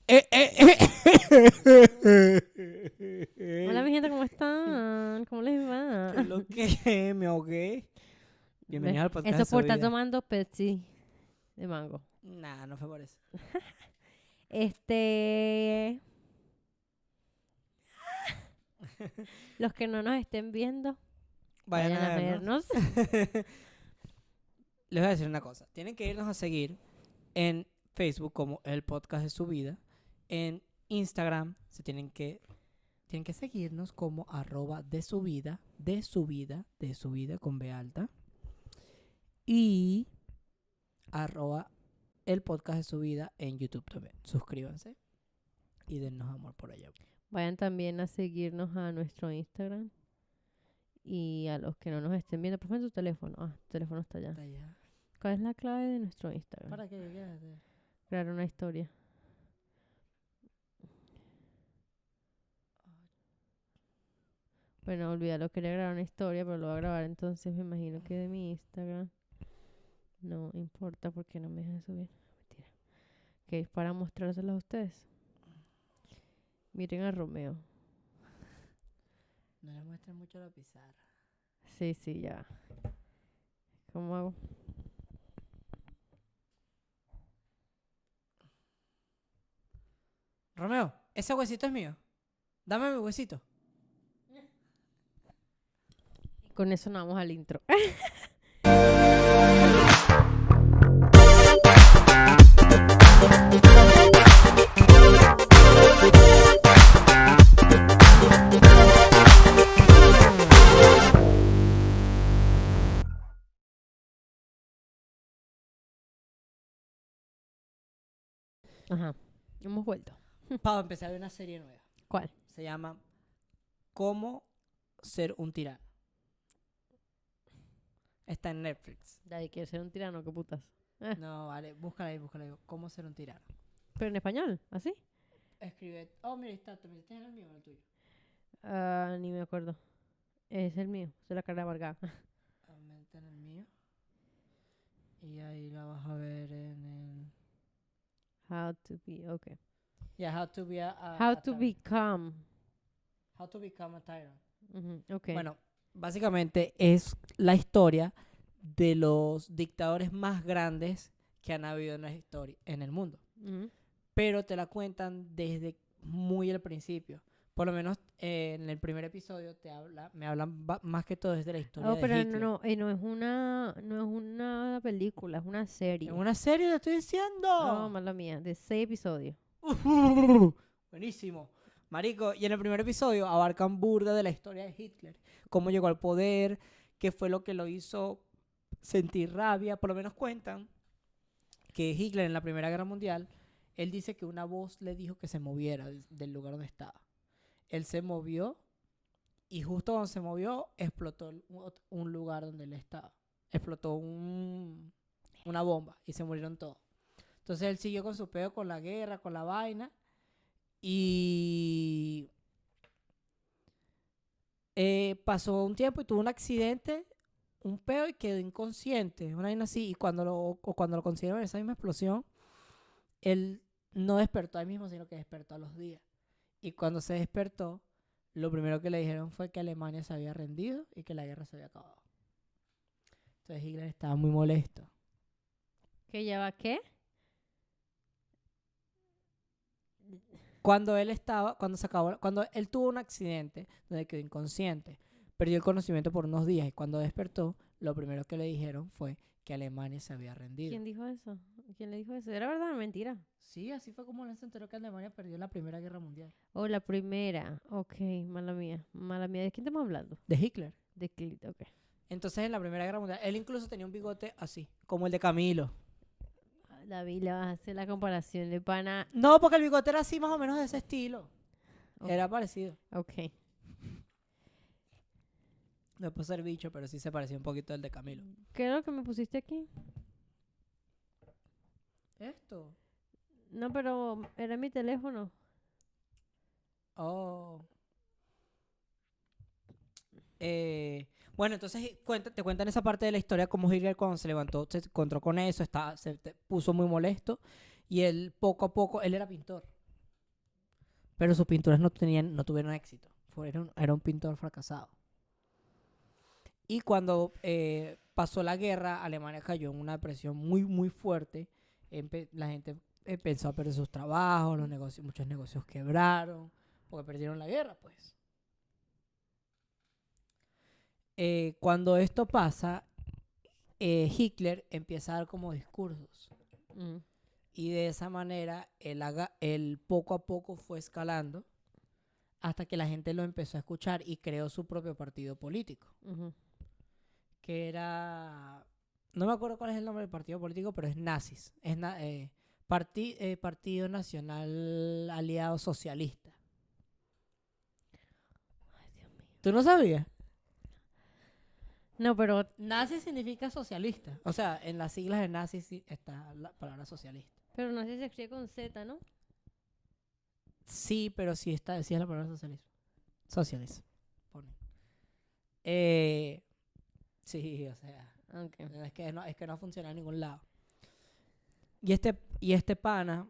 Hola, mi gente, ¿cómo están? ¿Cómo les va? ¿Qué es lo que me ahogué? Bienvenidos al podcast Eso de su por estar vida. tomando Pepsi de mango. Nah, no fue por eso. Los que no nos estén viendo, Vayan vayan a a vernos. vernos. Les voy a decir una cosa. Tienen que irnos a seguir en Facebook como el podcast de su vida. En Instagram tienen que seguirnos como @de su vida con B alta. Y @el podcast de su vida en YouTube también. Suscríbanse y dennos amor por allá. Vayan también a seguirnos a nuestro Instagram. Y a los que no nos estén viendo, por favor, tu teléfono. Tu teléfono está allá. Está allá. ¿Cuál es la clave de nuestro Instagram? ¿Para qué? ¿Qué haces? Crear una historia. Bueno, olvídalo, quería grabar una historia, pero lo voy a grabar entonces, me imagino que de mi Instagram. No importa porque no me dejan subir. Mentira. Que es para mostrárselos a ustedes. Miren a Romeo. No le muestres mucho la pizarra. Sí, ya. ¿Cómo hago? Romeo, ese huesito es mío. Dame mi huesito. Con eso nos vamos al intro. Ajá. Hemos vuelto. Para empezar a ver una serie nueva. ¿Cuál? Se llama Cómo ser un tirano. Está en Netflix. Daddy, quiero ser un tirano, qué putas. No, vale, búscala ahí. Cómo ser un tirano. Pero en español, ¿así? Escribe. Oh, mira, está. ¿Te metiste en el mío o en el tuyo? Ni me acuerdo. Es el mío, es la cara amargada. Aumenta en el mío. Y ahí la vas a ver en el. How to be, okay. Yeah, how to be How a to tyrant. become. How to become a tyrant. Okay. Bueno, básicamente es la historia de los dictadores más grandes que han habido en la historia, en el mundo. Ujú. Pero te la cuentan desde muy al principio. Por lo menos en el primer episodio me hablan más que todo desde la historia Oh, de pero Hitler. no es una película, es una serie. ¿En una serie te estoy Oh, diciendo? mala mía, de 6 episodios. Buenísimo. Marico, y en el primer episodio abarcan burda de la historia de Hitler. Cómo llegó al poder, qué fue lo que lo hizo sentir rabia. Por lo menos cuentan que Hitler en la Primera Guerra Mundial, él dice que una voz le dijo que se moviera del lugar donde estaba. Él se movió y justo cuando se movió explotó un lugar donde él estaba. Explotó una bomba y se murieron todos. Entonces él siguió con su peo, con la guerra, con la vaina. Y pasó un tiempo y tuvo un accidente, un peo y quedó inconsciente, una vaina así. Y cuando lo consiguieron en esa misma explosión, él no despertó ahí mismo, sino que despertó a los días. Y cuando se despertó, lo primero que le dijeron fue que Alemania se había rendido y que la guerra se había acabado. Entonces Hitler estaba muy molesto. ¿Qué lleva qué? Cuando él tuvo un accidente donde quedó inconsciente, perdió el conocimiento por unos días y cuando despertó, lo primero que le dijeron fue que Alemania se había rendido. ¿Quién dijo eso? ¿Quién le dijo eso? ¿Era verdad o mentira? Sí, así fue como él se enteró que Alemania perdió la Primera Guerra Mundial. Oh, la primera. Ok, mala mía. Mala mía. ¿De quién estamos hablando? De Hitler. De Clit, ok. Entonces en la Primera Guerra Mundial, él incluso tenía un bigote así, como el de Camilo. David, le vas a hacer la comparación de pana. No, porque el bigote era así más o menos de ese estilo. Ok. Era parecido. Ok. No es por ser bicho, pero sí se parecía un poquito al de Camilo. ¿Qué es lo que me pusiste aquí? Esto. No, pero era mi teléfono. Oh. Bueno, entonces te cuentan esa parte de la historia, como Hitler cuando se levantó, se encontró con eso, se puso muy molesto y él poco a poco, él era pintor, pero sus pinturas no tuvieron éxito. Era un pintor fracasado. Y cuando pasó la guerra, Alemania cayó en una depresión muy, muy fuerte. La gente empezó a perder sus trabajos, muchos negocios quebraron, porque perdieron la guerra, pues. Cuando esto pasa, Hitler empieza a dar como discursos. Mm. Y de esa manera, él poco a poco fue escalando hasta que la gente lo empezó a escuchar y creó su propio partido político, Ujú. que era... No me acuerdo cuál es el nombre del partido político, pero es nazis. Es Partido Nacional Aliado Socialista. Ay, Dios mío. ¿Tú no sabías? No, pero Nazi significa socialista. O sea, en las siglas de nazi sí está la palabra socialista. no sé si se escribe con Z, ¿no? Sí, pero sí es la palabra socialismo. Socialismo. Pone. Sí, o sea, Okay. es que no funciona en ningún lado. Y este pana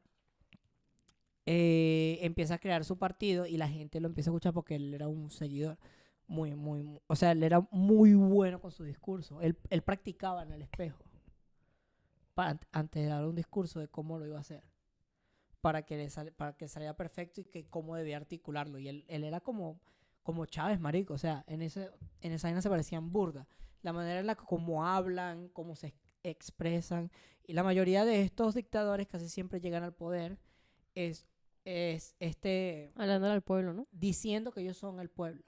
empieza a crear su partido y la gente lo empieza a escuchar porque él era un seguidor o sea, él era muy bueno con su discurso. Él practicaba en el espejo antes de dar un discurso de cómo lo iba a hacer. Para que saliera perfecto y que cómo debía articularlo. Y él era como Chávez, marico. O sea, en esa vaina se parecían burda. La manera en la que cómo hablan, cómo se expresan. Y la mayoría de estos dictadores casi siempre llegan al poder es Hablándole al pueblo, ¿no? diciendo que ellos son el pueblo.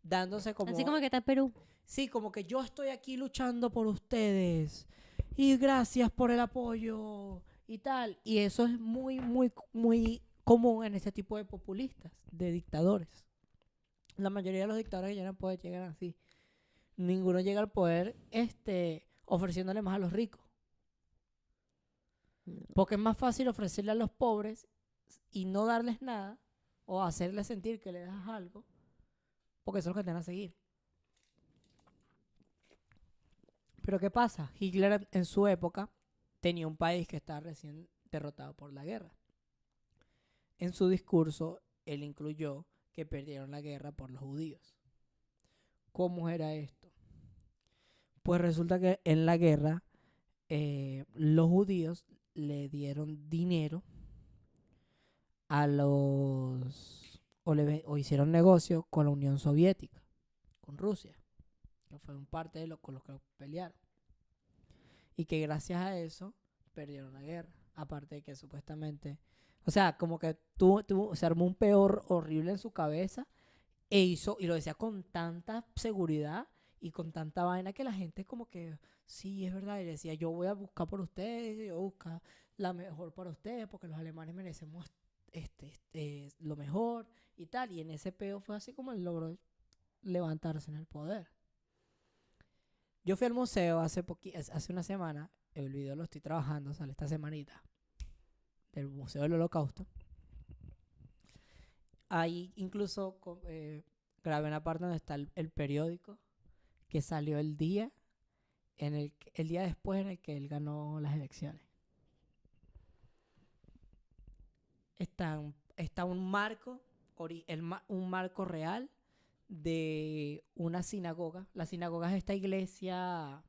Dándose como... Así como que está Perú. Sí, como que yo estoy aquí luchando por ustedes. Y gracias por el apoyo y tal. Y eso es muy, muy, muy común en este tipo de populistas, de dictadores. La mayoría de los dictadores que llegan al poder llegan así. Ninguno llega al poder ofreciéndole más a los ricos. Porque es más fácil ofrecerle a los pobres y no darles nada o hacerles sentir que le das algo, porque eso es lo que te van a seguir. Pero ¿qué pasa? Hitler en su época tenía un país que estaba recién derrotado por la guerra. En su discurso, él incluyó que perdieron la guerra por los judíos. ¿Cómo era esto? Pues resulta que en la guerra los judíos le dieron dinero a los... o hicieron negocio con la Unión Soviética, con Rusia, que fue un parte de con los que pelearon. Y que gracias a eso perdieron la guerra. Aparte de que supuestamente... O sea, como que se armó un peor horrible en su cabeza y lo decía con tanta seguridad y con tanta vaina que la gente como que, sí, es verdad. Y decía, yo voy a buscar por ustedes, yo voy a buscar la mejor para ustedes porque los alemanes merecemos lo mejor y tal. Y en ese peo fue así como él logró levantarse en el poder. Yo fui al museo hace una semana, el video lo estoy trabajando, sale esta semanita, del Museo del Holocausto. Ahí incluso grabé una parte donde está el periódico que salió el día el día después en el que él ganó las elecciones. Está un marco, un marco real de una sinagoga. La sinagoga es esta iglesia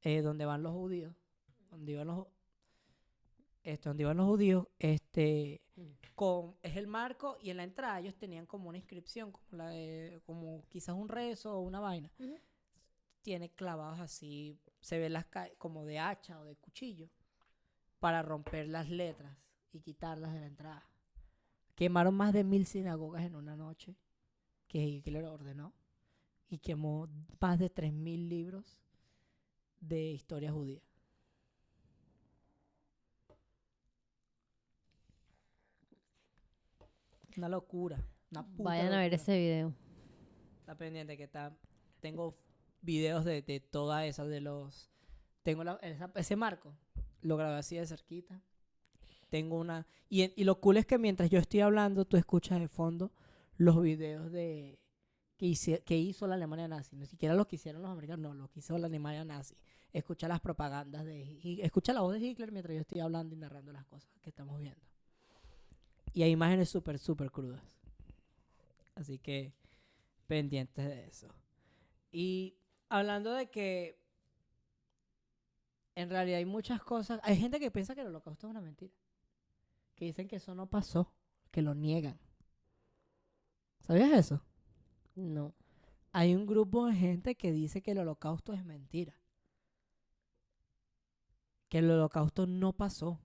donde van los judíos, donde iban los judíos, es el marco, y en la entrada ellos tenían como una inscripción, como quizás un rezo o una vaina. Uh-huh. Tiene clavados así, se ve como de hacha o de cuchillo, para romper las letras y quitarlas de la entrada. Quemaron más de 1000 sinagogas en una noche que Hitler ordenó, y quemó más de 3000 libros de historia judía. Una locura, una puta Vayan locura. A ver ese video. Está pendiente tengo videos de todas esas tengo ese marco, lo grabé así de cerquita. Tengo una y lo cool es que mientras yo estoy hablando, tú escuchas de fondo los videos que hizo la Alemania nazi. No siquiera los que hicieron los americanos, no, lo que hizo la Alemania nazi. Escucha las propagandas escucha la voz de Hitler mientras yo estoy hablando y narrando las cosas que estamos viendo. Y hay imágenes súper, súper crudas. Así que pendientes de eso. Y hablando de que en realidad hay muchas cosas. Hay gente que piensa que el holocausto es una mentira. Que dicen que eso no pasó. Que lo niegan. ¿Sabías eso? No. Hay un grupo de gente que dice que el holocausto es mentira. Que el holocausto no pasó.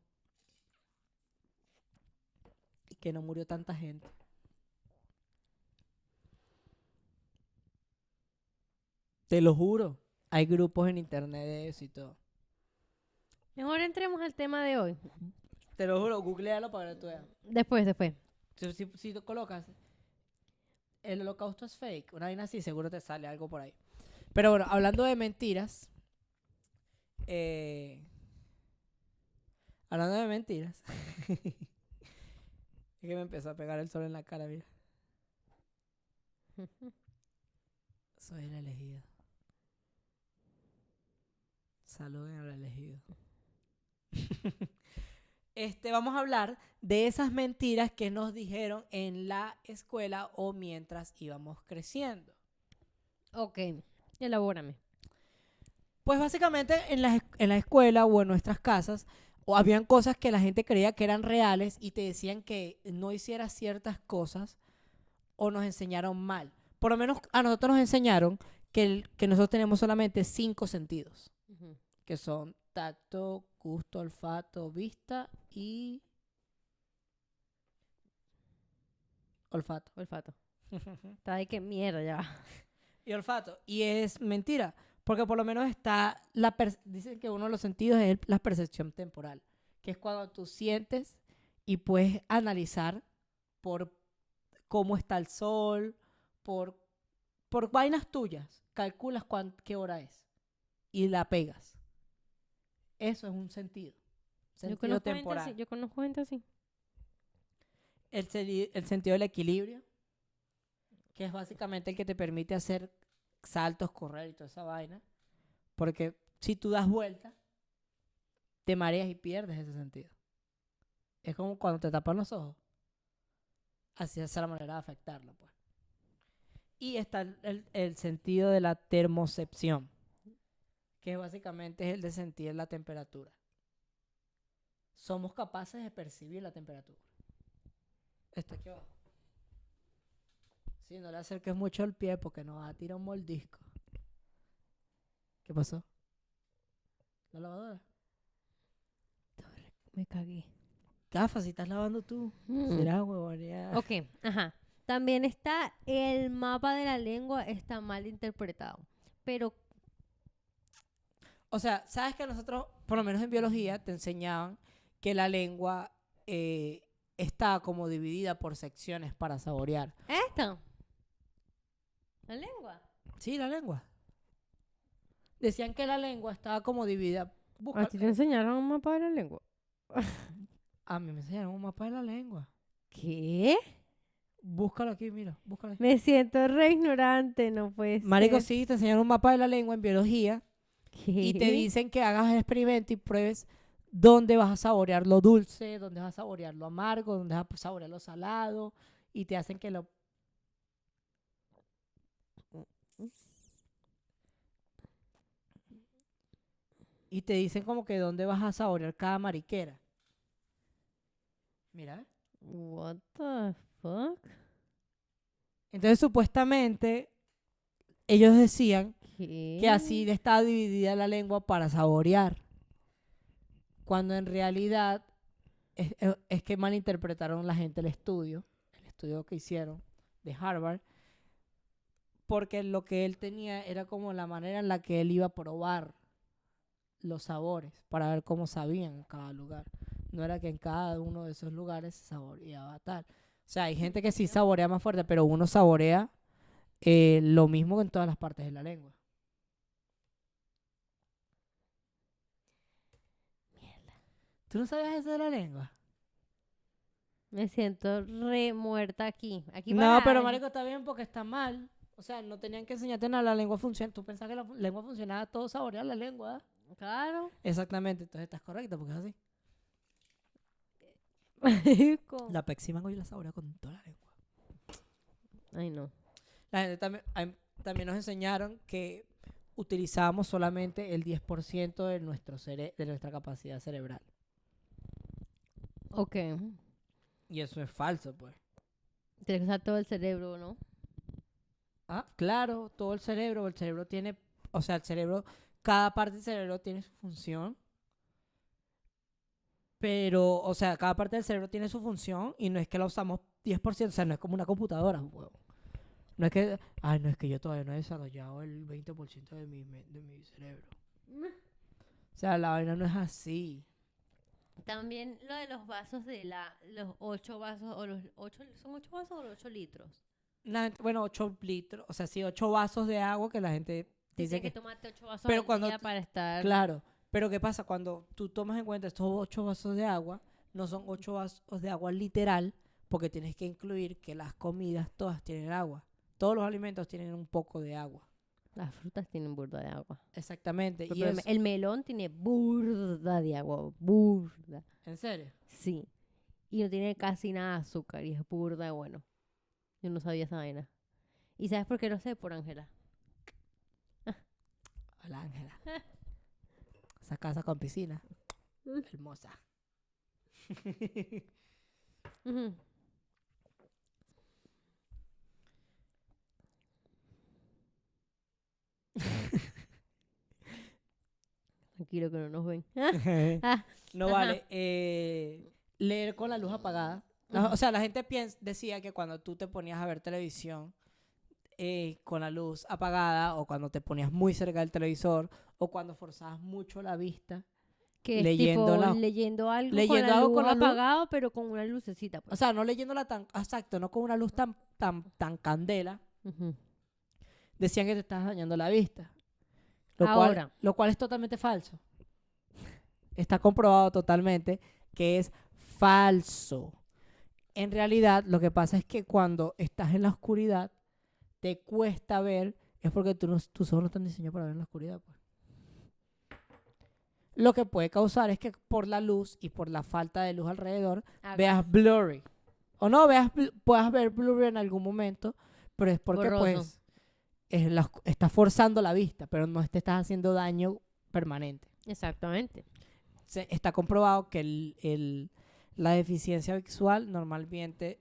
Y que no murió tanta gente. Te lo juro. Hay grupos en internet de eso y todo. Mejor entremos al tema de hoy. Te lo juro, googlealo para que tú veas. Después. Si tú colocas el holocausto es fake, una vaina así, seguro te sale algo por ahí. Pero bueno, hablando de mentiras. Hablando de mentiras. Es que me empezó a pegar el sol en la cara, mira. Soy el elegido. Saluden al elegido. Vamos a hablar de esas mentiras que nos dijeron en la escuela o mientras íbamos creciendo. Ok, elabórame. Pues básicamente en la escuela o en nuestras casas o habían cosas que la gente creía que eran reales y te decían que no hicieras ciertas cosas o nos enseñaron mal. Por lo menos a nosotros nos enseñaron que nosotros tenemos solamente 5 sentidos, que son tacto, gusto, olfato, vista y olfato. Olfato. Está de que mierda ya va. Y olfato. Y es mentira, porque por lo menos está dicen que uno de los sentidos es la percepción temporal, que es cuando tú sientes y puedes analizar por cómo está el sol, por vainas tuyas, calculas qué hora es y la pegas. Eso es un sentido temporal. Yo conozco gente así. El sentido del equilibrio, que es básicamente el que te permite hacer saltos, correr y toda esa vaina. Porque si tú das vueltas, te mareas y pierdes ese sentido. Es como cuando te tapan los ojos. Así es la manera de afectarlo, pues. Y está el sentido de la termocepción, que básicamente es el de sentir la temperatura. Somos capaces de percibir la temperatura. Está aquí abajo. Sí, no le acerques mucho el pie porque nos va a tirar un mordisco. ¿Qué pasó? ¿La lavadora? Me cagué. Gafas, si estás lavando tú. Será huevonea. Ok, ajá. También está el mapa de la lengua, está mal interpretado. Pero, O sea, sabes que nosotros, por lo menos en biología, te enseñaban que la lengua está como dividida por secciones para saborear. ¿esto? ¿La lengua? Sí, la lengua. Decían que la lengua estaba como dividida. ¿A ti te enseñaron un mapa de la lengua? A mí me enseñaron un mapa de la lengua. ¿Qué? Búscalo aquí, mira, búscalo aquí. Me siento re ignorante, no puede Marico, ser. sí, te enseñaron un mapa de la lengua en biología ¿Qué? y te dicen que hagas el experimento y pruebes dónde vas a saborear lo dulce, dónde vas a saborear lo amargo, dónde vas a saborear lo salado y te hacen que lo... Y te dicen como que dónde vas a saborear cada mariquera. Mira. What the fuck? Entonces, supuestamente, ellos decían ¿Qué? que así estaba dividida la lengua para saborear. Cuando en realidad es que malinterpretaron la gente el estudio que hicieron de Harvard, porque lo que él tenía era como la manera en la que él iba a probar los sabores para ver cómo sabían en cada lugar. No era que en cada uno de esos lugares se saboreaba tal. O sea, hay gente que sí saborea más fuerte, pero uno saborea lo mismo en todas las partes de la lengua. Mierda. ¿Tú no sabías eso de la lengua? Me siento re muerta aquí. Aquí No, parada. pero marico, está bien porque está mal. O sea, no tenían que enseñarte nada, la lengua funciona. Tú pensabas que la lengua funcionaba todo saborear la lengua. Claro. Exactamente, entonces estás correcto porque es así. Marico. La Pepsi Mango yo la saborea con toda la lengua. Ay, no. La gente también nos enseñaron que utilizábamos solamente el 10% de de nuestra capacidad cerebral. Ok. Y eso es falso, pues. Tienes que usar todo el cerebro, ¿no? Ah, claro, todo el cerebro tiene, o sea, cada parte del cerebro tiene su función, pero, o sea, cada parte del cerebro tiene su función y no es que la usamos 10%, o sea, no es como una computadora, huevo. No es que, ay, no es que yo todavía no he desarrollado el 20% de mi cerebro. O sea, la vaina no es así. También lo de los vasos los 8 vasos, o los 8, ¿son 8 vasos o los 8 litros? Bueno, 8 litros, o sea, sí, 8 vasos de agua que la gente dice Tienes que tomarte 8 vasos Pero al cuando día para estar... claro, pero ¿qué pasa? Cuando tú tomas en cuenta estos 8 vasos de agua, no son 8 vasos de agua literal, porque tienes que incluir que las comidas todas tienen agua. Todos los alimentos tienen un poco de agua. Las frutas tienen burda de agua. Exactamente. Y Pero el melón tiene burda de agua, burda. ¿En serio? Sí. Y no tiene casi nada de azúcar y es burda de bueno. Yo no sabía esa vaina. ¿Y sabes por qué lo sé? Por Ángela. Hola, Ángela. Esa casa con piscina. Hermosa. Ujú. Tranquilo que no nos ven. Ah, No ajá. vale. Leer con la luz apagada. O sea, la gente decía que cuando tú te ponías a ver televisión con la luz apagada, o cuando te ponías muy cerca del televisor, o cuando forzabas mucho la vista, Que es leyendo tipo la, leyendo algo con leyendo la algo luz con la luz, apagado, pero con una lucecita, o pues. sea, no leyéndola tan, exacto, no con una luz tan candela, Ujú. decían que te estabas dañando la vista, Ahora, lo cual es totalmente falso. Está comprobado totalmente que es falso. En realidad, lo que pasa es que cuando estás en la oscuridad, te cuesta ver, es porque tus ojos no están diseñados para ver en la oscuridad, pues. Lo que puede causar es que por la luz y por la falta de luz alrededor veas blurry. O no puedas ver blurry en algún momento, pero es porque borroso. pues estás forzando la vista, pero no te estás haciendo daño permanente. Exactamente. Está comprobado que la deficiencia visual normalmente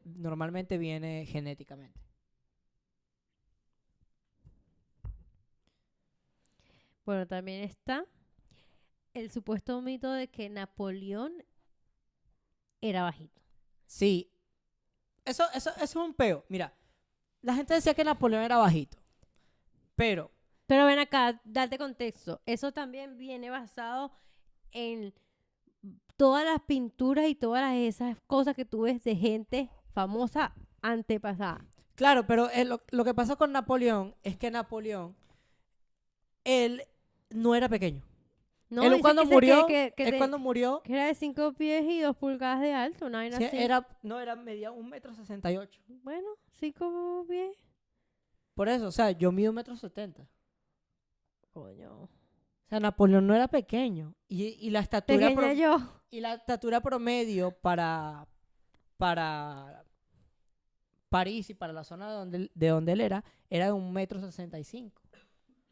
viene genéticamente. Bueno, también está el supuesto mito de que Napoleón era bajito. Sí, eso es un peo. Mira, la gente decía que Napoleón era bajito, pero Pero ven acá, date contexto. Eso también viene basado en todas las pinturas y todas esas cosas que tú ves de gente famosa antepasada. claro, pero lo que pasa con Napoleón es que Napoleón, él no era pequeño. No, Él dice cuando que, murió, que cuando murió, era de 5 pies y 2 pulgadas de alto, una vaina sí, así. medía 1,68 m. Bueno, 5 pies. Por eso, o sea, yo mido 1,70 m. Coño. O sea, Napoleón no era pequeño. Y la estatura Pequeña yo. y la estatura promedio para París y para la zona de donde él era de 1,65 m.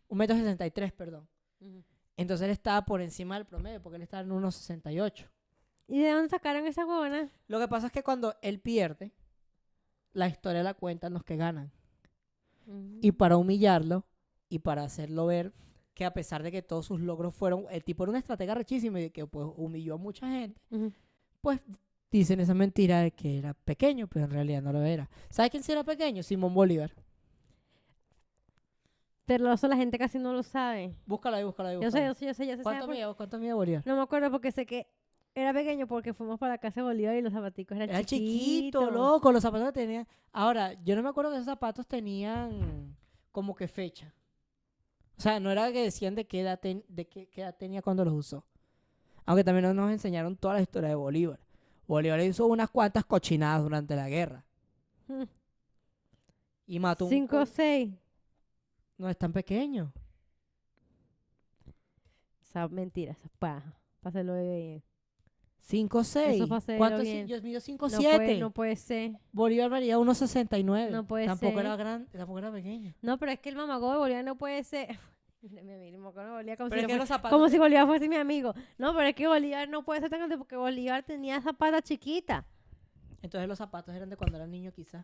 1,63 m, perdón. Entonces él estaba por encima del promedio, porque él estaba en 1,68 m. ¿Y de dónde sacaron esa huevona? Lo que pasa es que cuando él pierde, la historia la cuentan los que ganan. Y para humillarlo y para hacerlo ver que a pesar de que todos sus logros fueron, el tipo era una estratega rechísima y que pues humilló a mucha gente, pues dicen esa mentira de que era pequeño, pero en realidad no lo era. ¿Sabes quién sí era pequeño? Simón Bolívar. Pero eso la gente casi no lo sabe. Búscala ahí. Yo sé, ya sé. ¿Cuánto mide Bolívar? No me acuerdo porque sé que era pequeño porque fuimos para la casa de Bolívar y los zapaticos eran Era chiquito, chiquitos. loco, los zapatos que tenía. Ahora, yo no me acuerdo que esos zapatos tenían como que fecha. O sea, no era que decían de qué edad tenía cuando los usó. Aunque también nos enseñaron toda la historia de Bolívar. Bolívar hizo unas cuantas cochinadas durante la guerra. Mm. Y mató 5 o 6. No es tan pequeño. Esa mentira, esa paja. Pásalo de bien. 5 6. Eso fue hacerlo ¿Cuánto? bien. Yo mido 5 No 7. no puede ser. Bolívar valía 1,69. No puede Tampoco ser. era grande, tampoco era pequeño. No, pero es que el mamagó de Bolívar no puede ser. Bolívar como, Pero si, es que los zapatos. como si Bolívar fuese mi amigo. No, pero es que Bolívar no puede ser tan grande porque Bolívar tenía zapatas chiquitas. Entonces los zapatos eran de cuando era niño, quizás.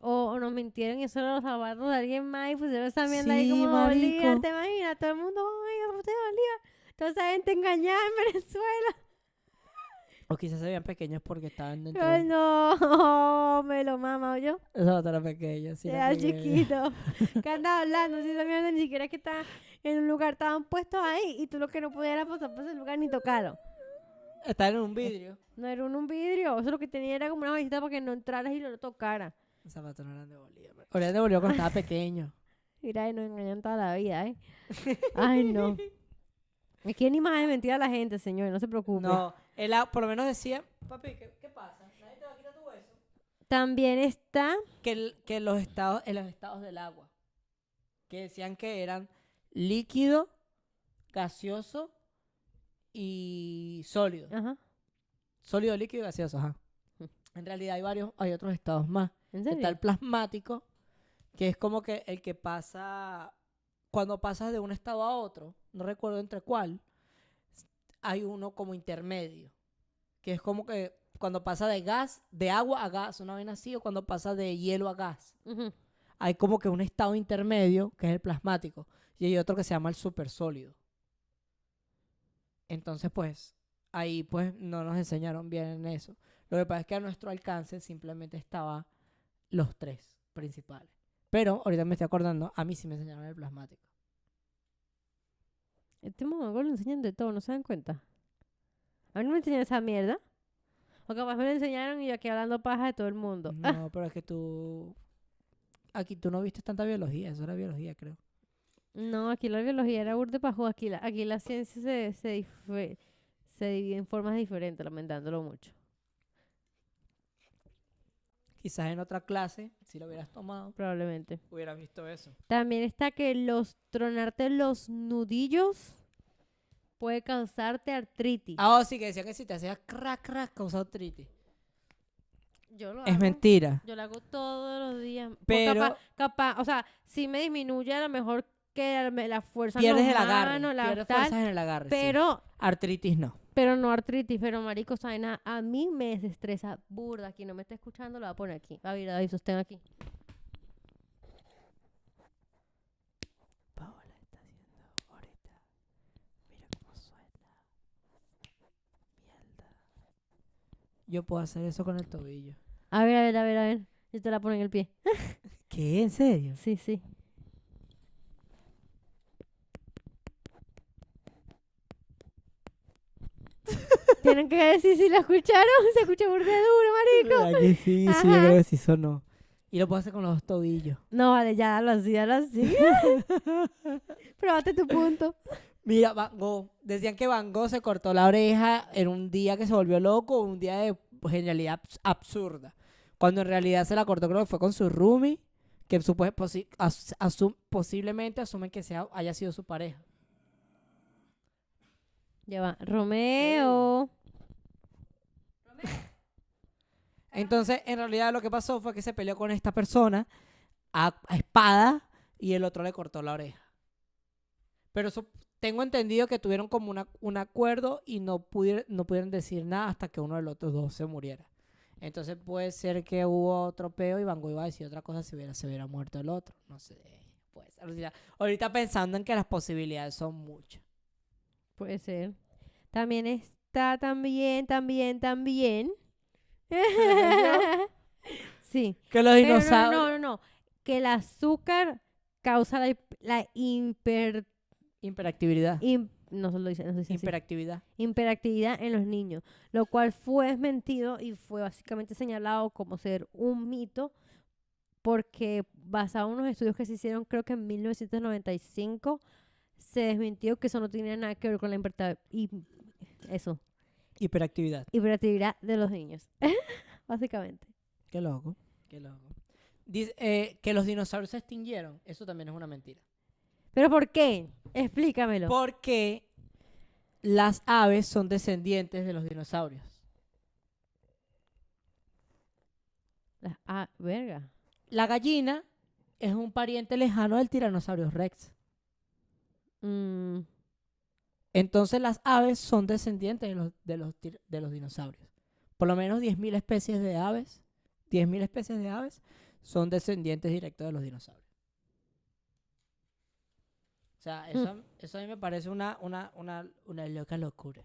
O nos mintieron y eso eran los zapatos de alguien más y pusieron esa mierda ahí Sí, como Bolívar. marico. ¿Te imaginas? Todo el mundo, ay, usted es Bolívar. Toda esa gente engañada en Venezuela. O quizás se veían pequeños porque estaban dentro. Ay, no, me lo mama yo. Los zapatos eran pequeños. Sí, Era eran pequeños. chiquito. ¿Qué andaba hablando? Si esa mierda ni siquiera es que está en un lugar, estaban puestos ahí y tú lo que no pudieras pasar por ese lugar ni tocarlo. Estaban en un vidrio. No era un vidrio, eso lo que tenía era como una visita para que no entraras y lo tocaras. Los zapatos no eran de Bolívar. O eran de Bolívar cuando estaba pequeño. Mira, y nos engañan toda la vida, ¿eh? Ay, no. Es que ni más de mentira a la gente, señor, no se preocupe. No, él por lo menos decía, papi, ¿qué pasa? Nadie te va a quitar tu hueso. También está, Que en los estados del agua, que decían que eran líquido, gaseoso y sólido. ajá, Sólido, líquido y gaseoso, ajá. En realidad hay otros estados más. ¿en Está serio? el plasmático, que es como que el que pasa, cuando pasas de un estado a otro, no recuerdo entre cuál, hay uno como intermedio, que es como que cuando pasa de agua a gas, una vez así, o cuando pasa de hielo a gas. Ujú. Hay como que un estado intermedio, que es el plasmático, y hay otro que se llama el supersólido. Entonces, pues, ahí pues no nos enseñaron bien en eso. Lo que pasa es que a nuestro alcance simplemente estaban los tres principales. Pero ahorita me estoy acordando, a mí sí me enseñaron el plasmático. Este mamagol lo enseñan de todo, ¿no se dan cuenta? A mí no me enseñan esa mierda. O capaz me lo enseñaron y yo aquí hablando paja de todo el mundo. No, pero es que aquí tú no viste tanta biología, eso era biología, creo. No, aquí la biología era burde pajú. Aquí la ciencia se divide en formas diferentes, lamentándolo mucho. Quizás en otra clase, si lo hubieras tomado, Probablemente. hubieras visto eso. También está que tronarte los nudillos puede causarte artritis. Sí, que decían que si te hacías crack, crack, causa artritis. Yo lo Es hago. mentira. Yo lo hago todos los días. Pero Capaz, o sea, si me disminuye a lo mejor que la fuerza en pierdes los el agarre. manos, Pierdes tal, fuerzas en el agarre, sí. pero Artritis no. no artritis, pero marico, ¿saben? A mí me desestresa burda. Quien no me está escuchando lo va a poner aquí. A ver, David, sostén aquí. Paola está haciendo ahorita. Mira cómo suena. Mierda. Yo puedo hacer eso con el tobillo. A ver. Yo te la pongo en el pie. ¿Qué? ¿En serio? Sí, sí. Tienen que decir si la escucharon. Se escucha burda de duro, marico. ¿Verdad que sí? Sí, yo Ajá. creo que sí sonó. Y lo puedo hacer con los dos tobillos. No, vale, ya dalo así, dalo así. Probate tu punto. Mira, Van Gogh. Decían que Van Gogh se cortó la oreja en un día que se volvió loco, un día de genialidad absurda. Cuando en realidad se la cortó, creo que fue con su roomie, que posiblemente asumen que haya sido su pareja. Ya va. Romeo. Entonces, en realidad lo que pasó fue que se peleó con esta persona a espada y el otro le cortó la oreja. Pero eso, tengo entendido que tuvieron como un acuerdo y no pudieron decir nada hasta que uno de los otros dos se muriera. Entonces puede ser que hubo otro peo y Van Gogh iba a decir otra cosa si se hubiera muerto el otro. No sé. Puede ser. Ahorita pensando en que las posibilidades son muchas. Puede ser. También está, también. Sí. Que los Pero dinosaurios. no. Que el azúcar causa la Hiperactividad. no se lo dice, no se dice así. Hiperactividad. Hiperactividad en los niños, lo cual fue desmentido y fue básicamente señalado como ser un mito porque basado en unos estudios que se hicieron creo que en 1995 se desmintió que eso no tenía nada que ver con la Hiperactividad. hiperactividad de los niños. Básicamente. Qué loco. Dice, que los dinosaurios se extinguieron. Eso también es una mentira. ¿Pero por qué? Explícamelo. Porque las aves son descendientes de los dinosaurios. Verga. La gallina es un pariente lejano del Tyrannosaurus Rex. Mm, Entonces las aves son descendientes de los dinosaurios. Por lo menos 10.000 especies de aves, 10.000 especies de aves son descendientes directos de los dinosaurios. O sea, eso a mí me parece una loca locura.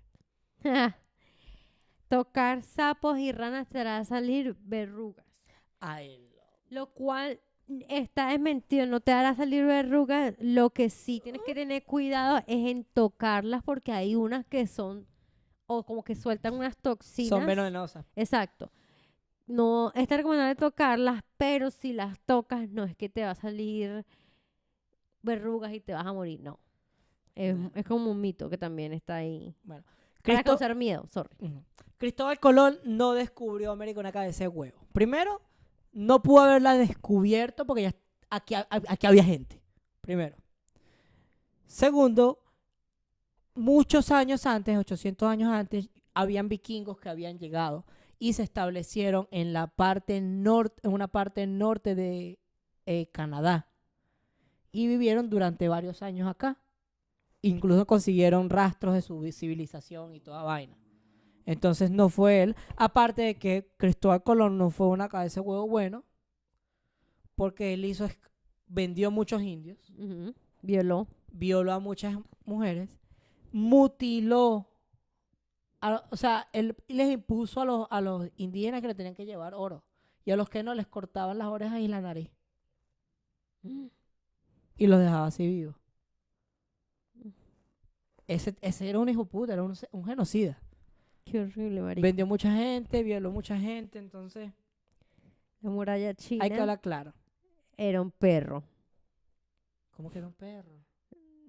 Tocar sapos y ranas te hará salir verrugas. Ay, Lo cual está desmentido, no te hará salir verrugas. Lo que sí tienes que tener cuidado es en tocarlas porque hay unas que son, o como que sueltan unas toxinas. son venenosas. Exacto. No está recomendable tocarlas, pero si las tocas no es que te va a salir verrugas y te vas a morir, no. Es como un mito que también está ahí. Bueno, Para causar miedo, sorry. Ujú. Cristóbal Colón no descubrió América una cabeza de huevo. Primero, no pudo haberla descubierto porque ya aquí había gente. Primero. Segundo, muchos años antes, 800 años antes, habían vikingos que habían llegado y se establecieron en la parte norte, en una parte norte de Canadá. Y vivieron durante varios años acá. Incluso consiguieron rastros de su civilización y toda vaina. Entonces no fue él. Aparte de que Cristóbal Colón no fue una cabeza de huevo bueno, porque él vendió muchos indios, Ujú. Violó. violó a muchas mujeres, mutiló, o sea, él les impuso a los indígenas que le tenían que llevar oro. Y a los que no les cortaban las orejas y la nariz. Y los dejaba así vivos. Ese era un hijo puta, era un genocida. Qué horrible, marico. Vendió mucha gente, violó mucha gente, entonces La muralla china hay que hablar claro. era un perro. ¿Cómo que era un perro?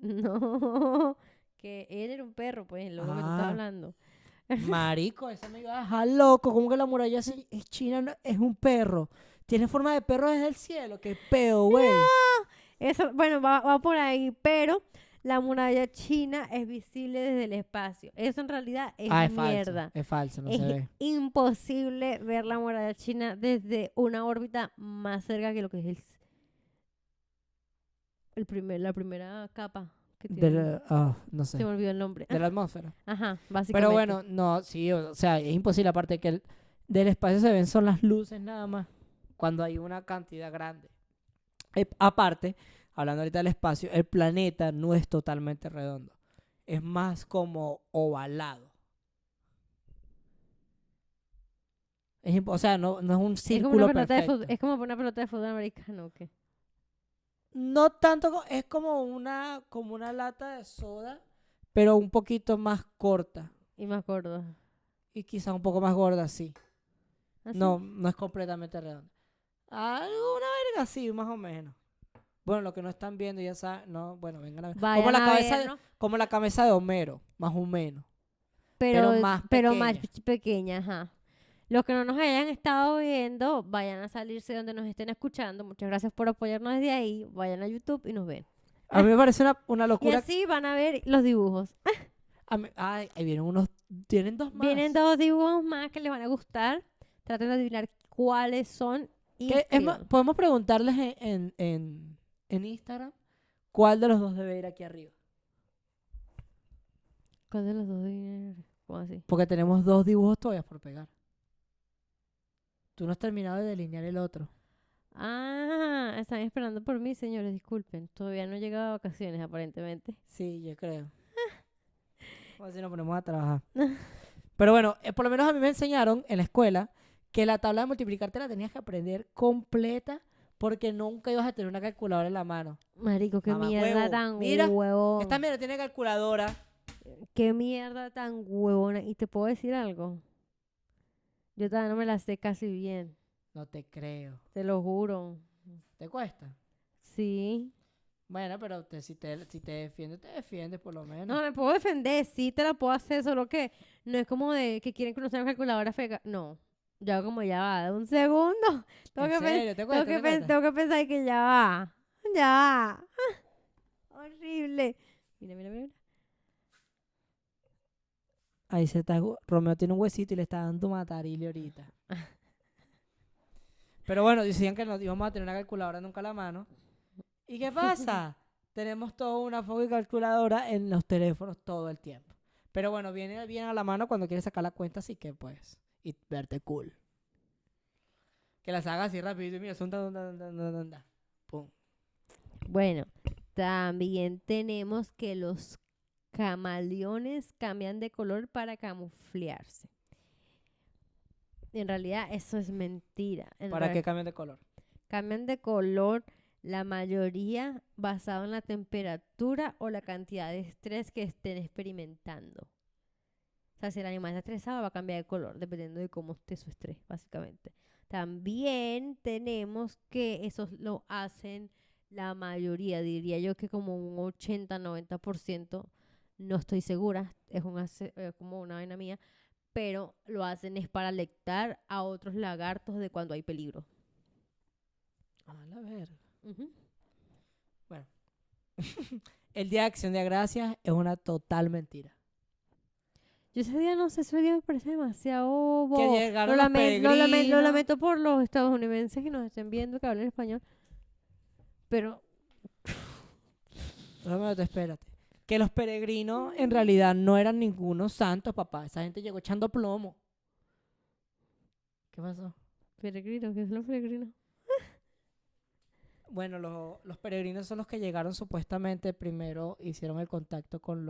No, que él era un perro, pues, lo que tú estás Ah. hablando. Marico, esa me iba a dejar loco. ¿Cómo que la muralla china es un perro? Tiene forma de perro desde el cielo. ¿Qué pedo, güey? Eso, bueno, va por ahí, pero la muralla china es visible desde el espacio. Eso en realidad es mierda. Es falso, no Es se ve. imposible ver la muralla china desde una órbita más cerca que lo que es la primera capa que tiene. No Se sé. me olvidó el nombre. De la atmósfera. Ajá, básicamente. Pero bueno, no, sí, o sea, es imposible. Aparte que del espacio se ven son las luces nada más. Cuando hay una cantidad grande. Aparte, hablando ahorita del espacio, el planeta no es totalmente redondo. Es más como ovalado. O sea, no es un círculo perfecto. Es como una pelota de fútbol americano, ¿o qué? No tanto, es como una lata de soda, pero un poquito más corta. Y me acuerdo. Y quizá un poco más gorda, sí. ¿Así? No es completamente redonda. Alguna verga así, más o menos. Bueno, lo que no están viendo ya saben, no, bueno, vengan a ver. Vayan a ver, ¿no? Como la cabeza de Homero, más o menos. Pero Pero más pequeña. pequeña, ajá. Los que no nos hayan estado viendo, vayan a salirse donde nos estén escuchando. Muchas gracias por apoyarnos desde ahí. Vayan a YouTube y nos ven. A mí me parece una Y locura. así van a ver los dibujos. Ahí tienen dos más. Vienen 2 dibujos más que les van a gustar. Traten de adivinar cuáles son. Y Es más, escriban. podemos preguntarles en Instagram cuál de los dos debe ir aquí arriba. ¿Cuál de los 2 dibujos? ¿Cómo así? Porque tenemos 2 dibujos todavía por pegar. Tú no has terminado de delinear el otro. Ah, están esperando por mí, señores. Disculpen. Todavía no he llegado a vacaciones, aparentemente. Sí, yo creo. A ver si nos ponemos a trabajar. Pero bueno, por lo menos a mí me enseñaron en la escuela que la tabla de multiplicar te la tenías que aprender completa porque nunca ibas a tener una calculadora en la mano. Marico, qué Mamá mierda huevo. tan Mira, huevón. Esta mierda tiene calculadora. Qué mierda tan huevona. Y te puedo decir algo. Yo todavía no me la sé casi bien. No te creo. Te lo juro. ¿Te cuesta? Sí. Bueno, pero si te defiendes por lo menos. No, me puedo defender. Sí te la puedo hacer, solo que no es como de que quieren conocer una calculadora fega. No. Ya como ya va. De un segundo. ¿En serio? ¿Te cuesta? ¿Te cuesta? Tengo que pensar que ya va. Ya va. Horrible. Mira, mira, mira. Ahí se está. Romeo tiene un huesito y le está dando matarile ahorita. Pero bueno, decían que nos íbamos a tener una calculadora nunca a la mano. ¿Y qué pasa? Tenemos toda una fucking calculadora en los teléfonos todo el tiempo. Pero bueno, viene bien a la mano cuando quieres sacar la cuenta, así que pues, y verte cool. Que las hagas así rapidito y mira, son pum. Bueno, también tenemos que los camaleones cambian de color para camuflarse. En realidad eso es mentira. ¿Para qué cambian de color? Cambian de color la mayoría basado en la temperatura o la cantidad de estrés que estén experimentando. O sea, si el animal está estresado va a cambiar de color dependiendo de cómo esté su estrés, básicamente. También tenemos que eso lo hacen la mayoría, diría yo que como un 80-90%, no estoy segura, es como una vaina mía, pero lo hacen es para alertar a otros lagartos de cuando hay peligro. A la verga. Ujú. Bueno. El Día de Acción de Gracias es una total mentira. Yo ese día no sé, ese día me parece demasiado bobo. Que llegaron Lo los peregrinos. lamento por los estadounidenses que nos estén viendo que hablan español. Pero Romeo, espérate. Que los peregrinos en realidad no eran ningunos santos, papá. Esa gente llegó echando plomo. ¿Qué pasó? peregrinos, ¿qué son los peregrinos? Bueno, los peregrinos son los que llegaron supuestamente primero, hicieron el contacto con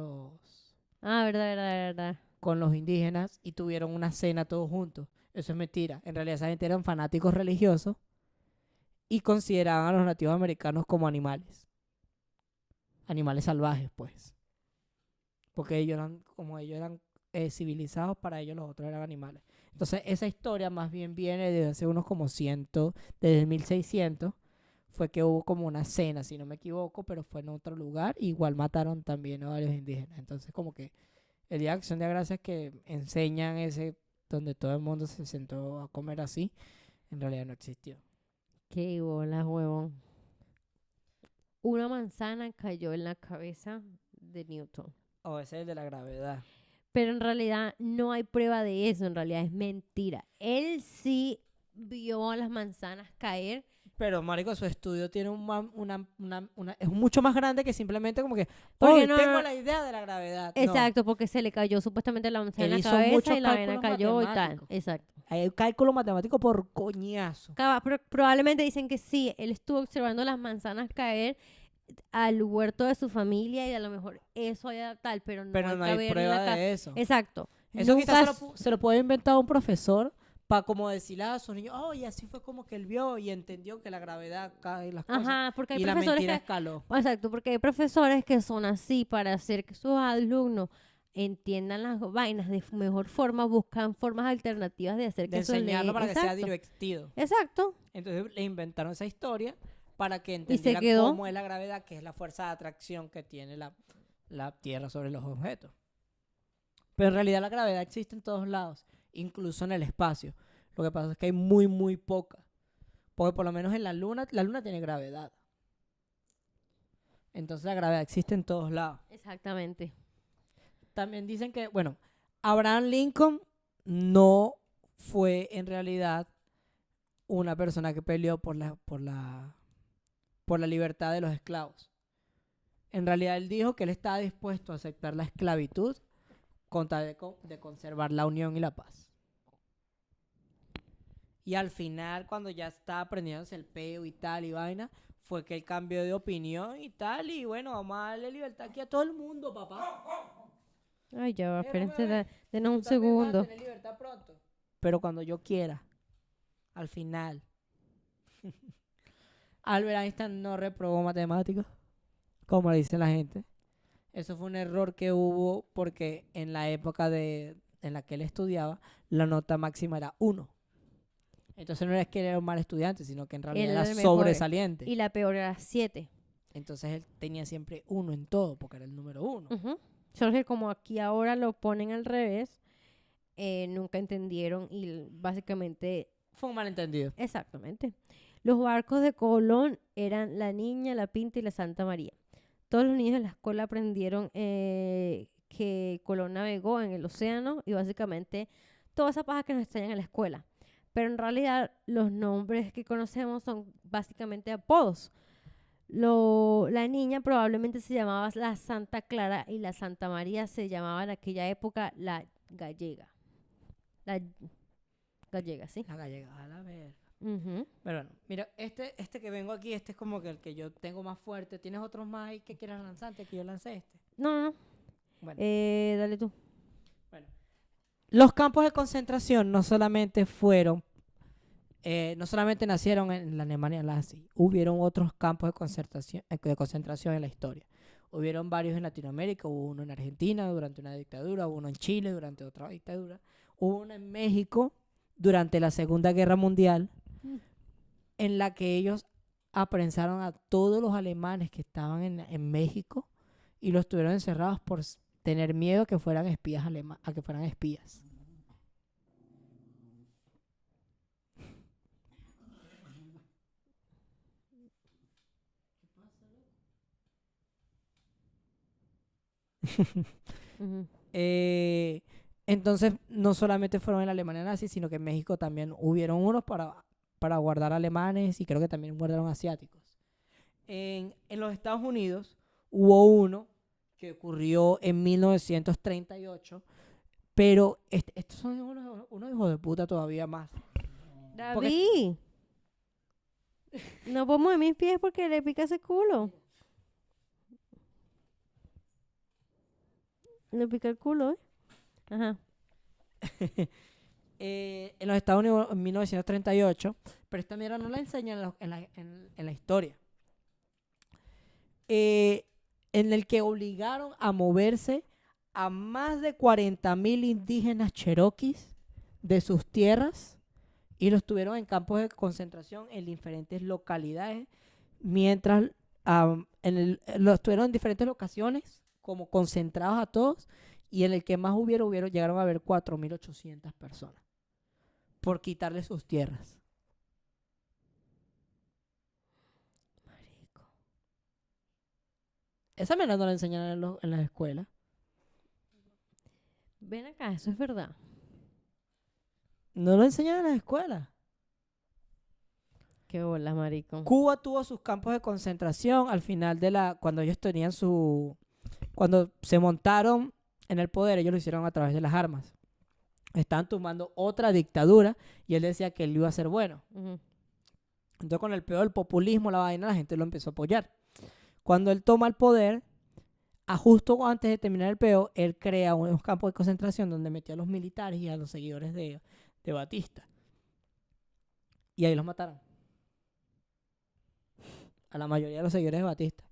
Ah, verdad. los indígenas y tuvieron una cena todos juntos. Eso es mentira. En realidad esa gente eran fanáticos religiosos y consideraban a los nativos americanos como animales. Animales salvajes, pues. Porque como ellos eran civilizados, para ellos los otros eran animales. Entonces esa historia más bien viene desde hace unos como desde el 1600, fue que hubo como una cena, si no me equivoco, pero fue en otro lugar. Igual mataron también a varios indígenas. Entonces como que el Día de Acción de Gracias que enseñan donde todo el mundo se sentó a comer así, en realidad no existió. Qué bola, huevón. Una manzana cayó en la cabeza de Newton. O ese es el de la gravedad. Pero en realidad no hay prueba de eso, en realidad es mentira. Él sí vio a las manzanas caer. Pero, marico, su estudio tiene es mucho más grande que simplemente como que, Porque hoy no, tengo no, la idea de la gravedad. No. exacto, porque se le cayó supuestamente la manzana Él en la hizo cabeza muchos y la vena cálculos cayó y tal. matemáticos. Exacto. Hay cálculo matemático por coñazo. Probablemente dicen que sí, él estuvo observando las manzanas caer al huerto de su familia y a lo mejor eso haya tal, pero no Pero hay no que hay ver prueba la de eso. Exacto. Eso Nunca quizás se lo puede inventar un profesor para como decirle a sus niños, oh, y así fue como que él vio y entendió que la gravedad cae y las cosas. Ajá, porque hay Y la profesores mentira que escaló. exacto, porque hay profesores que son así para hacer que sus alumnos entiendan las vainas de mejor forma, buscan formas alternativas de hacer De que eso enseñarlo para que sea exacto. divertido. Exacto. Entonces le inventaron esa historia para que se entendieran quedó. cómo es la gravedad, que es la fuerza de atracción que tiene la Tierra sobre los objetos. Pero en realidad la gravedad existe en todos lados, incluso en el espacio. Lo que pasa es que hay muy, muy poca. Porque por lo menos en la Luna tiene gravedad. Entonces la gravedad existe en todos lados. Exactamente. También dicen que, bueno, Abraham Lincoln no fue en realidad una persona que peleó por la libertad de los esclavos. En realidad él dijo que él estaba dispuesto a aceptar la esclavitud con tal de conservar la unión y la paz. Y al final, cuando ya estaba aprendiéndose el peo y tal y vaina, fue que él cambió de opinión y tal. Y bueno, vamos a darle libertad aquí a todo el mundo, papá. Ay, ya va, espérense, Romeo, denos un tú también vas a segundo. tener libertad pronto. Pero cuando yo quiera, al final. Albert Einstein no reprobó matemáticas, como le dice la gente. Eso fue un error que hubo porque en la época en la que él estudiaba, la nota máxima era 1. Entonces no era que él era un mal estudiante, sino que en realidad Él era era el mejor. sobresaliente. Y la peor era 7. Entonces él tenía siempre 1 en todo, porque era el número 1. Solo que como aquí ahora lo ponen al revés, nunca entendieron y básicamente... Fue un malentendido. Exactamente. Los barcos de Colón eran la Niña, la Pinta y la Santa María. Todos los niños de la escuela aprendieron que Colón navegó en el océano y básicamente toda esa paja que nos enseñan en la escuela. Pero en realidad los nombres que conocemos son básicamente apodos. La niña probablemente se llamaba la Santa Clara y la Santa María se llamaba en aquella época la Gallega. La Gallega, ¿sí? La gallega, a la ver. Ujú. Pero bueno, mira, este que vengo aquí, este es como que el que yo tengo más fuerte. ¿Tienes otros más ahí que quieras lanzar antes que yo lance este? No, no, no. Bueno, Dale tú. bueno. Los campos de concentración no solamente no solamente nacieron en la Alemania nazi, hubieron otros campos de concentración en la historia. Hubieron varios en Latinoamérica, hubo uno en Argentina durante una dictadura, hubo uno en Chile durante otra dictadura, hubo uno en México durante la Segunda Guerra Mundial, Mm. en la que ellos apresaron a todos los alemanes que estaban en México y los tuvieron encerrados por tener miedo a que fueran espías a que fueran espías. Ujú. Eh, entonces, no solamente fueron en la Alemania nazi, sino que en México también hubieron unos para guardar alemanes y creo que también guardaron asiáticos. En los Estados Unidos hubo uno que ocurrió en 1938, pero estos son unos hijos de puta todavía más. Porque David, no puedo mover mis pies porque le pica ese culo. Le pica el culo, ¿eh? Ajá. en los Estados Unidos en 1938, pero esta mierda no la enseñan en la historia. En el que obligaron a moverse a más de 40,000 indígenas cheroquis de sus tierras y los tuvieron en campos de concentración en diferentes localidades, mientras los tuvieron en diferentes locaciones, como concentrados a todos, y en el que más llegaron a haber 4,800 personas por quitarle sus tierras. Marico. Esa manera no la enseñan en las escuelas. Ven acá, eso es verdad. No lo enseñan en las escuelas. Qué bola, marico. Cuba tuvo sus campos de concentración al final cuando ellos tenían cuando se montaron en el poder, ellos lo hicieron a través de las armas. Estaban tomando otra dictadura y él decía que él iba a ser bueno. Ujú. Entonces con el peor del populismo, la vaina, la gente lo empezó a apoyar. Cuando él toma el poder, justo antes de terminar el peo, él crea unos campos de concentración donde metió a los militares y a los seguidores de Batista. Y ahí los mataron. A la mayoría de los seguidores de Batista.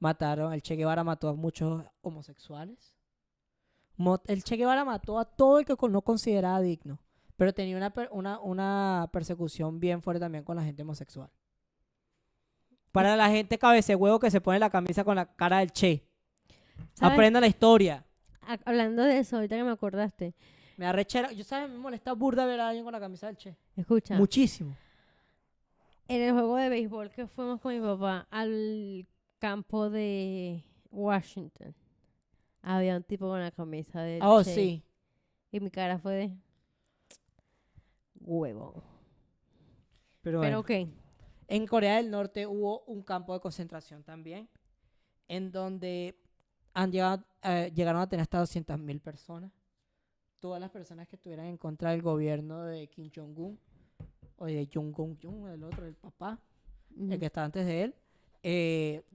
El Che Guevara mató a muchos homosexuales. El Che Guevara mató a todo el que no consideraba digno. Pero tenía una persecución bien fuerte también con la gente homosexual. Para la gente cabecehuevo que se pone la camisa con la cara del Che. ¿Sabes? Aprendan la historia. Hablando de eso, ahorita que me acordaste. Me arrechera. ¿Sabes? Me molesta burda ver a alguien con la camisa del Che. Escucha, Muchísimo. en el juego de béisbol que fuimos con mi papá al campo de Washington, había un tipo con la camisa de Oh, Che. sí. Y mi cara fue de huevo. Pero Pero bueno. ok. En Corea del Norte hubo un campo de concentración también, en donde llegaron a tener hasta 200,000 personas. Todas las personas que estuvieran en contra del gobierno de Kim Jong-un, o de Jong Un, el otro, el papá, el que estaba antes de él.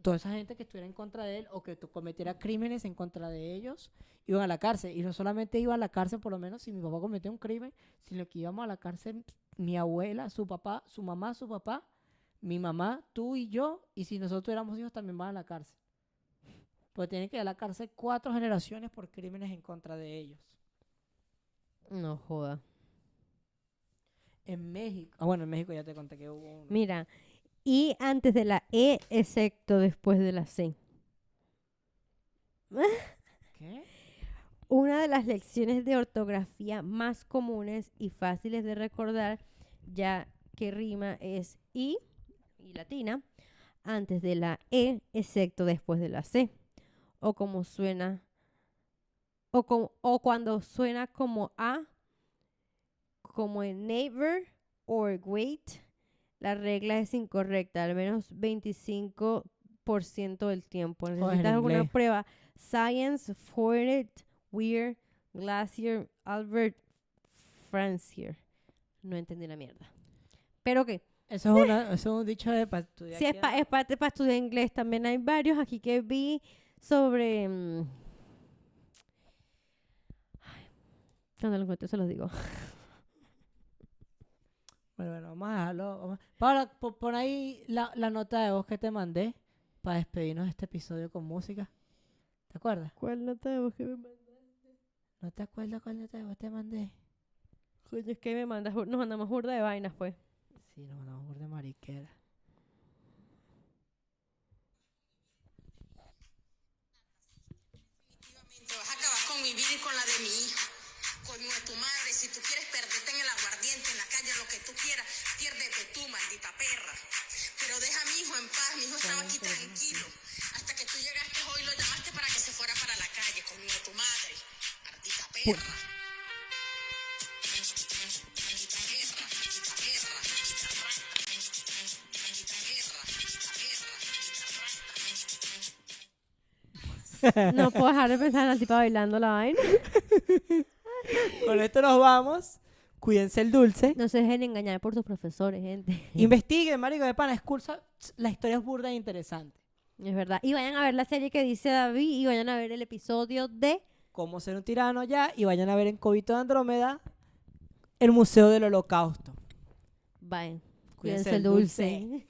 Toda esa gente que estuviera en contra de él o que cometiera crímenes en contra de ellos, iban a la cárcel. Y no solamente iban a la cárcel, por lo menos si mi papá cometió un crimen, sino que íbamos a la cárcel mi abuela, su papá, su mamá, su papá, mi mamá, tú y yo, y si nosotros éramos hijos también van a la cárcel. Porque tienen que ir a la cárcel 4 generaciones por crímenes en contra de ellos. No joda. En México, bueno, en México ya te conté que hubo uno. Mira, y antes de la E, excepto después de la C. ¿Qué? Una de las lecciones de ortografía más comunes y fáciles de recordar, ya que rima es y latina, antes de la E, excepto después de la C. O como suena o cuando suena como a, como en never or wait, la regla es incorrecta, al menos 25% del tiempo. en ¿Necesitas alguna inglés. prueba? Science, Fornet, Weir, Glacier, Albert, Francier. No entendí la mierda. ¿Pero qué? Eso es un dicho de para estudiar. Sí, es parte para estudiar inglés. También hay varios aquí que vi sobre... cuando lo encuentre se los digo. Bueno, vamos a dejarlo. Paula, pon ahí la nota de voz que te mandé para despedirnos de este episodio con música. ¿Te acuerdas? ¿Cuál nota de voz que me mandas? ¿No te acuerdas cuál nota de voz te mandé? Coño, es que me mandas, nos mandamos burda de vainas, pues. Sí, nos mandamos por de mariquera. Te vas a acabar con mi vida y con la de mi hijo. Coño de tu madre, si tú quieres perderte en el aguardiente, en la calle, lo que tú quieras, piérdete tú, maldita perra. Pero deja a mi hijo en paz, mi hijo estaba aquí tranquilo. Hasta que tú llegaste hoy, lo llamaste para que se fuera para la calle, coño de tu madre, maldita perra. Maldita perra, maldita perra, maldita rata. Maldita perra, maldita perra, maldita rata. No puedo dejar de pensar en la tipa bailando la vaina. Con esto nos vamos. Cuídense el dulce. No se dejen engañar por sus profesores, gente. Investiguen, marico, de pana, excursa. La historia es burda e interesante. Es verdad. Y vayan a ver la serie que dice David y vayan a ver el episodio de... Cómo ser un tirano ya. Y vayan a ver en Cobito de Andrómeda el Museo del Holocausto. Vayan. Cuídense Cuídense el el dulce. dulce.